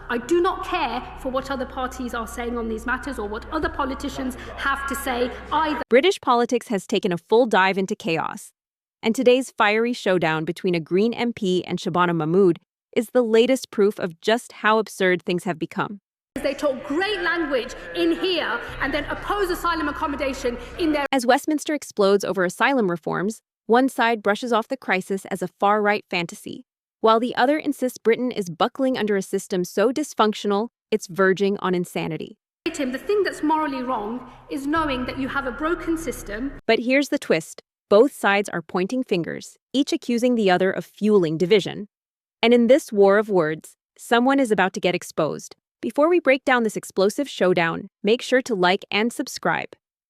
I do not care for what other parties are saying on these matters or what other politicians have to say either. British politics has taken a full dive into chaos, and today's fiery showdown between a Green MP and Shabana Mahmood is the latest proof of just how absurd things have become. They talk great language in here and then oppose asylum accommodation in there. As Westminster explodes over asylum reforms, one side brushes off the crisis as a far-right fantasy, while the other insists Britain is buckling under a system so dysfunctional it's verging on insanity. Tim, the thing that's morally wrong is knowing that you have a broken system. But here's the twist. Both sides are pointing fingers, each accusing the other of fueling division. And in this war of words, someone is about to get exposed. Before we break down this explosive showdown, make sure to like and subscribe,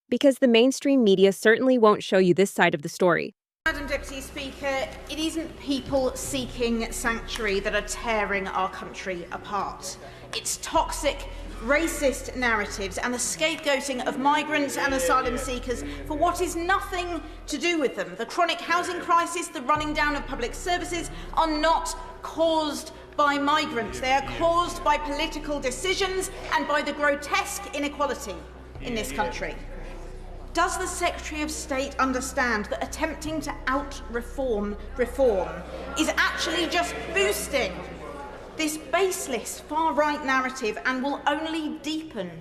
because the mainstream media certainly won't show you this side of the story. Madam Deputy Speaker, it isn't people seeking sanctuary that are tearing our country apart. It's toxic, racist narratives and the scapegoating of migrants and asylum seekers for what is nothing to do with them. The chronic housing crisis, the running down of public services are not caused by migrants. They are caused by political decisions and by the grotesque inequality in this country. Does the Secretary of State understand that attempting to out-reform reform is actually just boosting this baseless far-right narrative and will only deepen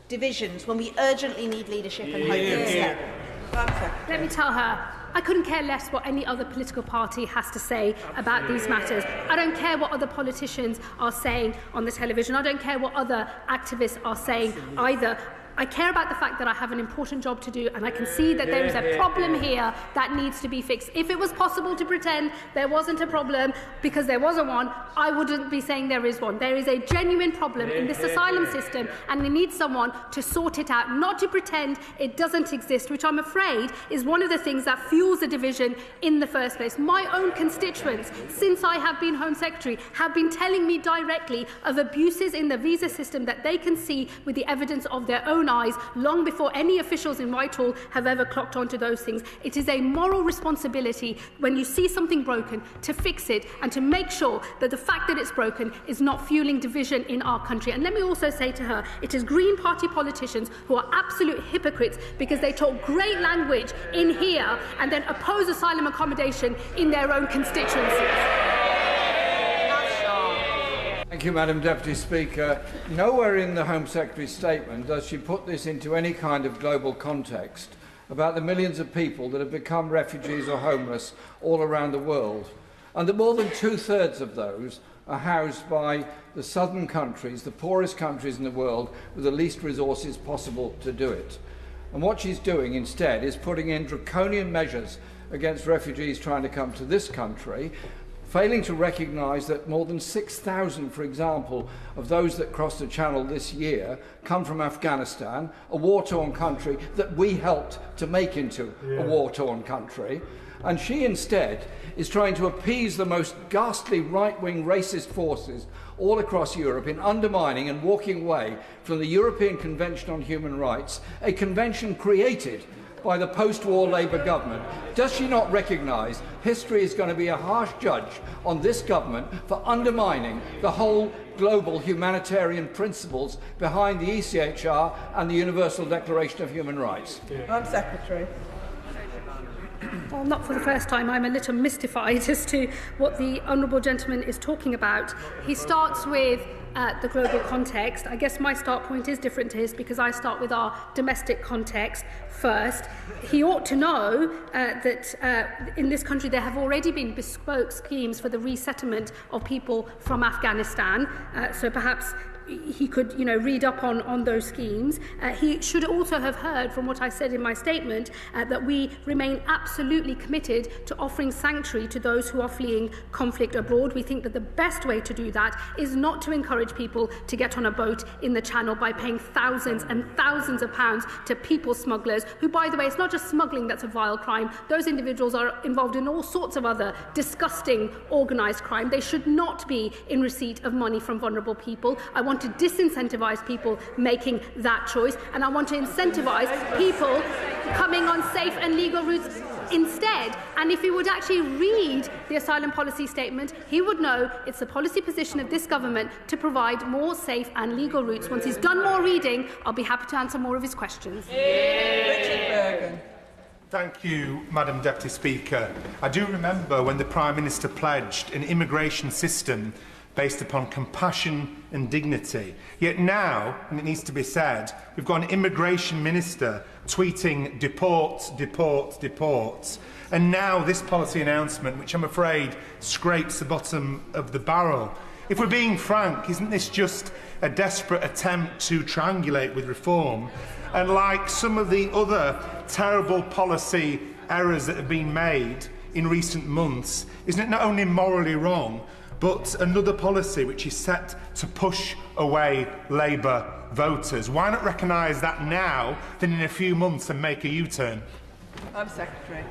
divisions when we urgently need leadership and hope instead? Let me tell her, I couldn't care less what any other political party has to say about these matters. I don't care what other politicians are saying on the television. I don't care what other activists are saying either. I care about the fact that I have an important job to do, and I can see that there is a problem here that needs to be fixed. If it was possible to pretend there wasn't a problem because there wasn't one, I wouldn't be saying there is one. There is a genuine problem in this asylum system, and we need someone to sort it out, not to pretend it doesn't exist, which I'm afraid is one of the things that fuels the division in the first place. My own constituents, since I have been Home Secretary, have been telling me directly of abuses in the visa system that they can see with the evidence of their own eyes long before any officials in Whitehall have ever clocked onto those things. It is a moral responsibility when you see something broken to fix it and to make sure that the fact that it's broken is not fueling division in our country. And let me also say to her, it is Green Party politicians who are absolute hypocrites because they talk great language in here and then oppose asylum accommodation in their own constituencies. Thank you, Madam Deputy Speaker. Nowhere in the Home Secretary's statement does she put this into any kind of global context about the millions of people that have become refugees or homeless all around the world, and that more than two-thirds of those are housed by the southern countries, the poorest countries in the world, with the least resources possible to do it. And what she's doing instead is putting in draconian measures against refugees trying to come to this country, failing to recognise that more than 6,000, for example, of those that crossed the Channel this year come from Afghanistan, a war-torn country that we helped to make into a war-torn country. And she instead is trying to appease the most ghastly right-wing racist forces all across Europe in undermining and walking away from the European Convention on Human Rights, a convention created by the post-war Labour government. Does she not recognise history is going to be a harsh judge on this government for undermining the whole global humanitarian principles behind the ECHR and the Universal Declaration of Human Rights? Home Secretary. Well, not for the first time, I'm a little mystified as to what the honourable gentleman is talking about. He starts with the global context. I guess my start point is different to his because I start with our domestic context first. He ought to know that in this country there have already been bespoke schemes for the resettlement of people from Afghanistan. So perhaps he could, read up on those schemes. He should also have heard from what I said in my statement that we remain absolutely committed to offering sanctuary to those who are fleeing conflict abroad. We think that the best way to do that is not to encourage people to get on a boat in the Channel by paying thousands and thousands of pounds to people smugglers, who, by the way, it's not just smuggling that's a vile crime. Those individuals are involved in all sorts of other disgusting organised crime. They should not be in receipt of money from vulnerable people. I want to disincentivise people making that choice, and I want to incentivise people coming on safe and legal routes Instead, and if he would actually read the asylum policy statement, he would know it's the policy position of this government to provide more safe and legal routes. Once he's done more reading, I'll be happy to answer more of his questions. Thank you, Madam Deputy Speaker. I do remember when the Prime Minister pledged an immigration system based upon compassion and dignity. Yet now, and it needs to be said, we've got an immigration minister tweeting deport, deport, deport. And now this policy announcement, which I'm afraid scrapes the bottom of the barrel. If we're being frank, isn't this just a desperate attempt to triangulate with reform? And like some of the other terrible policy errors that have been made in recent months, isn't it not only morally wrong, but another policy which is set to push away Labour voters? Why not recognise that now than in a few months and make a U-turn? Secretary.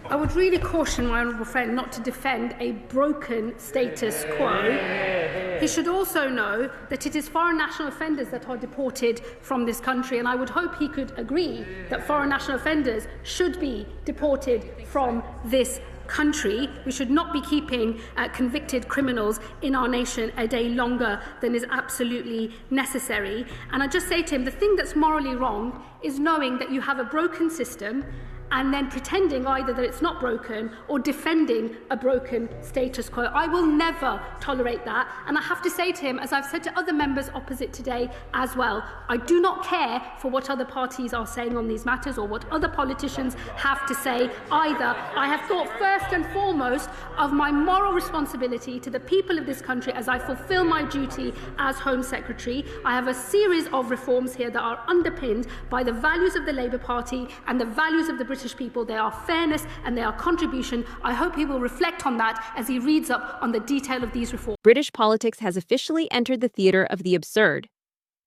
I would really caution my honourable friend not to defend a broken status quo. He should also know that it is foreign national offenders that are deported from this country, and I would hope he could agree that foreign national offenders should be deported from this country. We should not be keeping convicted criminals in our nation a day longer than is absolutely necessary. And I just say to him, the thing that's morally wrong is knowing that you have a broken system and then pretending either that it's not broken or defending a broken status quo. I will never tolerate that. And I have to say to him, as I've said to other members opposite today as well, I do not care for what other parties are saying on these matters or what other politicians have to say either. I have thought first and foremost of my moral responsibility to the people of this country as I fulfil my duty as Home Secretary. I have a series of reforms here that are underpinned by the values of the Labour Party and the values of the British people. They are fairness and they are contribution. I hope he will reflect on that as he reads up on the detail of these reforms. British politics has officially entered the theatre of the absurd.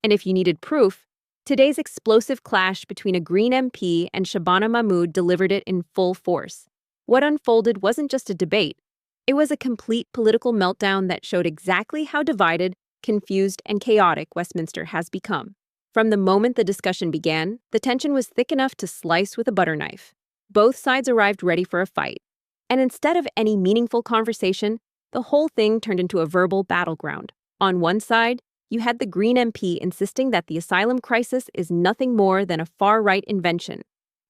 And if you needed proof, today's explosive clash between a Green MP and Shabana Mahmood delivered it in full force. What unfolded wasn't just a debate. It was a complete political meltdown that showed exactly how divided, confused, and chaotic Westminster has become. From the moment the discussion began, the tension was thick enough to slice with a butter knife. Both sides arrived ready for a fight. And instead of any meaningful conversation, the whole thing turned into a verbal battleground. On one side, you had the Green MP insisting that the asylum crisis is nothing more than a far-right invention,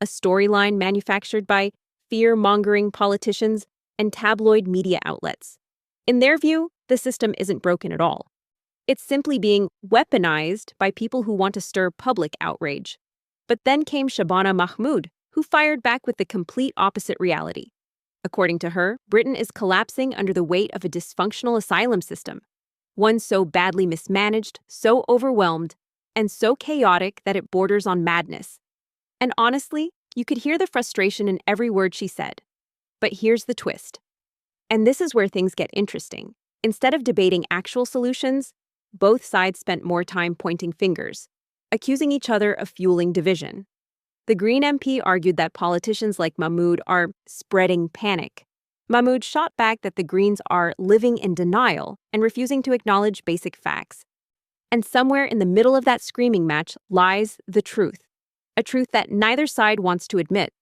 a storyline manufactured by fear-mongering politicians and tabloid media outlets. In their view, the system isn't broken at all. It's simply being weaponized by people who want to stir public outrage. But then came Shabana Mahmood, who fired back with the complete opposite reality. According to her, Britain is collapsing under the weight of a dysfunctional asylum system, one so badly mismanaged, so overwhelmed, and so chaotic that it borders on madness. And honestly, you could hear the frustration in every word she said. But here's the twist. And this is where things get interesting. Instead of debating actual solutions, both sides spent more time pointing fingers, accusing each other of fueling division. The Green MP argued that politicians like Mahmood are spreading panic. Mahmood shot back that the Greens are living in denial and refusing to acknowledge basic facts. And somewhere in the middle of that screaming match lies the truth, a truth that neither side wants to admit,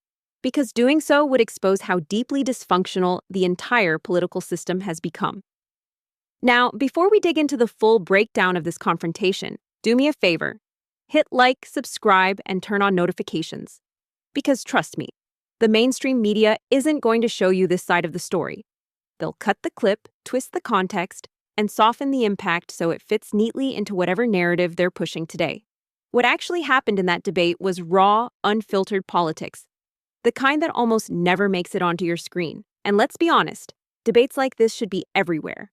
because doing so would expose how deeply dysfunctional the entire political system has become. Now, before we dig into the full breakdown of this confrontation, do me a favor. Hit like, subscribe, and turn on notifications. Because trust me, the mainstream media isn't going to show you this side of the story. They'll cut the clip, twist the context, and soften the impact so it fits neatly into whatever narrative they're pushing today. What actually happened in that debate was raw, unfiltered politics, the kind that almost never makes it onto your screen. And let's be honest, debates like this should be everywhere.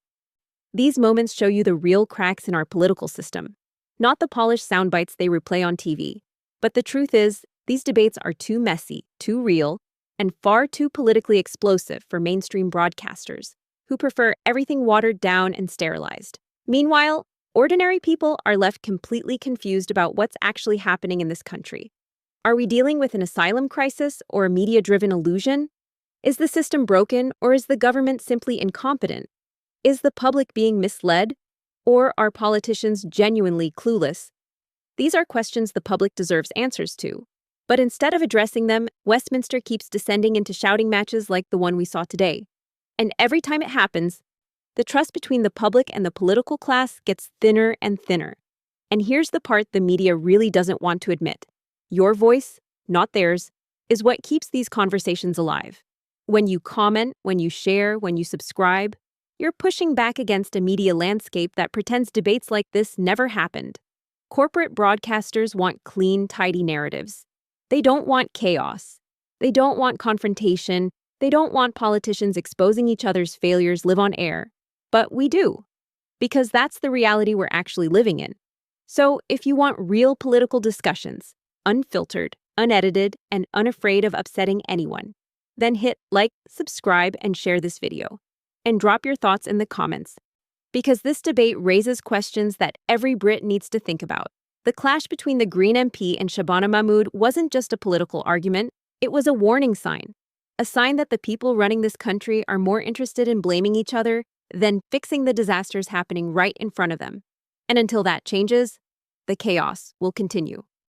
These moments show you the real cracks in our political system, not the polished sound bites they replay on TV. But the truth is, these debates are too messy, too real, and far too politically explosive for mainstream broadcasters, who prefer everything watered down and sterilized. Meanwhile, ordinary people are left completely confused about what's actually happening in this country. Are we dealing with an asylum crisis or a media-driven illusion? Is the system broken, or is the government simply incompetent? Is the public being misled? Or are politicians genuinely clueless? These are questions the public deserves answers to. But instead of addressing them, Westminster keeps descending into shouting matches like the one we saw today. And every time it happens, the trust between the public and the political class gets thinner and thinner. And here's the part the media really doesn't want to admit. Your voice, not theirs, is what keeps these conversations alive. When you comment, when you share, when you subscribe, you're pushing back against a media landscape that pretends debates like this never happened. Corporate broadcasters want clean, tidy narratives. They don't want chaos. They don't want confrontation. They don't want politicians exposing each other's failures live on air. But we do, because that's the reality we're actually living in. So if you want real political discussions, unfiltered, unedited, and unafraid of upsetting anyone, then hit like, subscribe, and share this video. And drop your thoughts in the comments, because this debate raises questions that every Brit needs to think about. The clash between the Green MP and Shabana Mahmood wasn't just a political argument, it was a warning sign. A sign that the people running this country are more interested in blaming each other than fixing the disasters happening right in front of them. And until that changes, the chaos will continue.